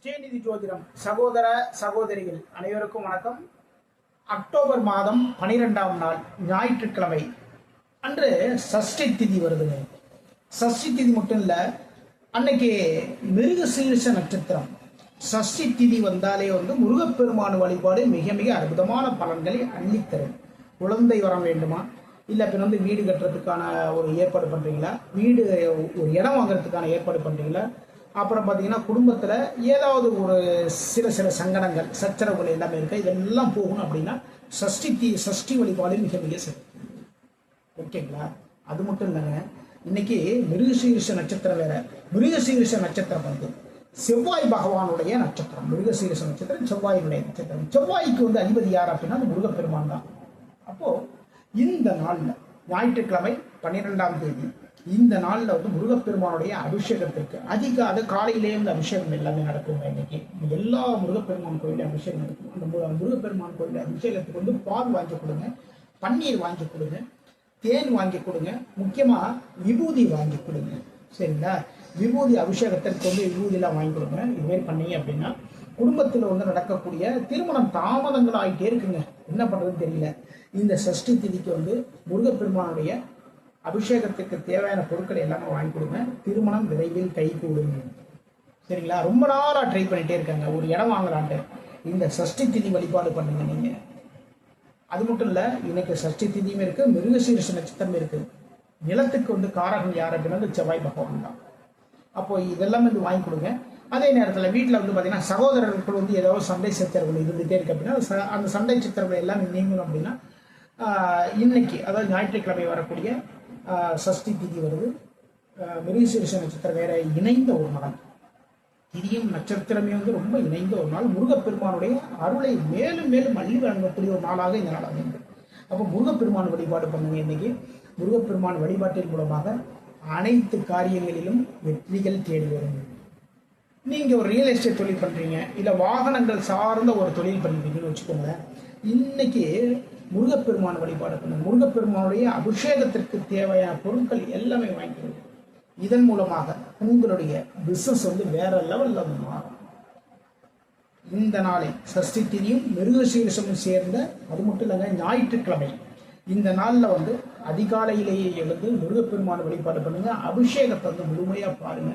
ஸ்ரீநிதி ஜோதிடம் சகோதர சகோதரிகள் அனைவருக்கும் வணக்கம். அக்டோபர் மாதம் 12ஆம் நாள் ஞாயிற்றுக்கிழமை அன்று சஷ்டி திதி வருதுங்க. சஷ்டி திதி மட்டும் இல்லை, அன்னைக்கு மிருகசீரிஷ நட்சத்திரம். சஷ்டி திதி வந்தாலே முருகப்பெருமான் வழிபாடு மிக மிக அற்புதமான பலன்களை அள்ளித்தரும். குழந்தை வரம் வேண்டுமா, இல்லை இப்போ வீடு கட்டுறதுக்கான ஒரு ஏற்பாடு பண்ணுறீங்களா, வீடு ஒரு இடம் வாங்குறதுக்கான ஏற்பாடு பண்ணுறீங்களா, அப்புறம் பார்த்தீங்கன்னா குடும்பத்தில் ஏதாவது ஒரு சில சங்கடங்கள் சச்சரவுகள் எல்லாமே இருக்கு, இதெல்லாம் போகணும் அப்படின்னா சஷ்டி வழிபாடு மிக மிக சரி. ஓகேங்களா? அது மட்டும் இல்லைங்க, இன்னைக்கு மிருகசீரிஷ நட்சத்திரம் வேற. மிருகசீரிஷ நட்சத்திரம் செவ்வாய் பகவானுடைய நட்சத்திரம். மிருகசீரிஷ நட்சத்திரம் செவ்வாயினுடைய நட்சத்திரம். செவ்வாய்க்கு அதிபதி யார் அப்படின்னா அது முருகப்பெருமான் தான். அப்போ இந்த நாளில் ஞாயிற்றுக்கிழமை 12ஆம் தேதி இந்த நாளில் முருகப்பெருமானுடைய அபிஷேகத்திற்கு அதிகாலை காலையிலேயே அபிஷேகம் எல்லாமே நடக்கும். இன்னைக்கு எல்லா முருகப்பெருமான் கோயிலும் அபிஷேகம் நடக்கும். அந்த முருகப்பெருமான் கோயில் அபிஷேகத்துக்கு பால் வாங்கி கொடுங்க, பன்னீர் வாங்கி கொடுங்க, தேன் வாங்கி கொடுங்க, முக்கியமாக விபூதி வாங்கி கொடுங்க. சரிங்களா? விபூதி அபிஷேகத்திற்கு விபூதியெல்லாம் வாங்கி கொடுங்க. இதுமாரி பண்ணீங்க அப்படின்னா குடும்பத்தில் நடக்கக்கூடிய திருமணம் தாமதங்கள் ஆகிட்டே இருக்குங்க. என்ன பண்ணுறதுன்னு தெரியல. இந்த சஷ்டி திதிக்கு முருகப்பெருமானுடைய அபிஷேகத்துக்கு தேவையான பொருட்களை எல்லாமே வாங்கி கொடுங்க. திருமணம் விரைவில் கை கூடுங்க. சரிங்களா? ரொம்ப நாளாக ட்ரை பண்ணிகிட்டே இருக்காங்க ஒரு இடம் வாங்கலான்ட்டு. இந்த சஷ்டி திதி வழிபாடு பண்ணுங்க நீங்கள். அது மட்டும் இல்லை, இன்னைக்கு சஷ்டி திதியும் இருக்குது, மிருகசீரிஷ நட்சத்திரம் இருக்குது. நிலத்துக்கு காரகன் யார் அப்படின்னா செவ்வாய் பகவான் தான். அப்போ இதெல்லாம் வாங்கி கொடுங்க. அதே நேரத்தில் வீட்டில் பார்த்தீங்கன்னா சகோதரர்கள் ஏதாவது சண்டை சச்சரவுகள் இருந்துகிட்டே இருக்கு அப்படின்னா அந்த சண்டை சச்சரவுகள் எல்லாம் நீங்கணும் அப்படின்னா இன்னைக்கு, அதாவது ஞாயிற்றுக்கிழமை வரக்கூடிய சஷ்டி திதி வருது. மிருகசீரிஷ நட்சத்திரம் வேற இணைந்த ஒரு நாள். திதியும் நட்சத்திரமே ரொம்ப இணைந்த ஒரு நாள். முருகப்பெருமானுடைய அருளை மேலும் மேலும் அள்ளி வழங்கக்கூடிய ஒரு நாளாக இந்த நாள் அமைந்து. அப்போ முருகப்பெருமான் வழிபாடு பண்ணுங்க. இன்னைக்கு முருகப்பெருமான் வழிபாட்டின் மூலமாக அனைத்து காரியங்களிலும் வெற்றிகள் தேடி வரும். நீங்கள் ஒரு ரியல் எஸ்டேட் தொழில் பண்ணுறீங்க, இல்லை வாகனங்கள் சார்ந்த ஒரு தொழில் பண்ணுறீங்கன்னு வச்சுக்கோங்க. இன்னைக்கு முருகப்பெருமான் வழிபாடு பண்ணுங்க. முருகப்பெருமானுடைய அபிஷேகத்திற்கு தேவையான பொருட்கள் எல்லாமே வாங்கிக்கணும். இதன் மூலமாக உங்களுடைய பிசினஸ் வேற லெவலில் மாறும். இந்த நாளை சஷ்டி திதியும் மிருகசீரிஷமும் சேர்ந்த, அது மட்டும் இல்லைங்க, ஞாயிற்றுக்கிழமை இந்த நாளில் அதிகாலையிலேயே எழுந்து முருகப்பெருமான் வழிபாடு பண்ணுங்க. அபிஷேகத்தை முழுமையாக பாருங்க.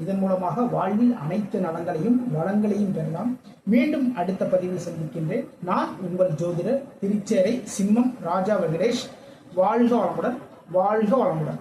இதன் மூலமாக வாழ்வில் அனைத்து நலங்களையும் வளங்களையும் பெறலாம். மீண்டும் அடுத்த பதிவில் சந்திக்கின்றேன். நான் உங்கள் ஜோதிடர் திருச்சேரை சிம்மம் ராஜா வெங்கடேஷ். வாழ்க வளமுடன், வாழ்க வளமுடன்.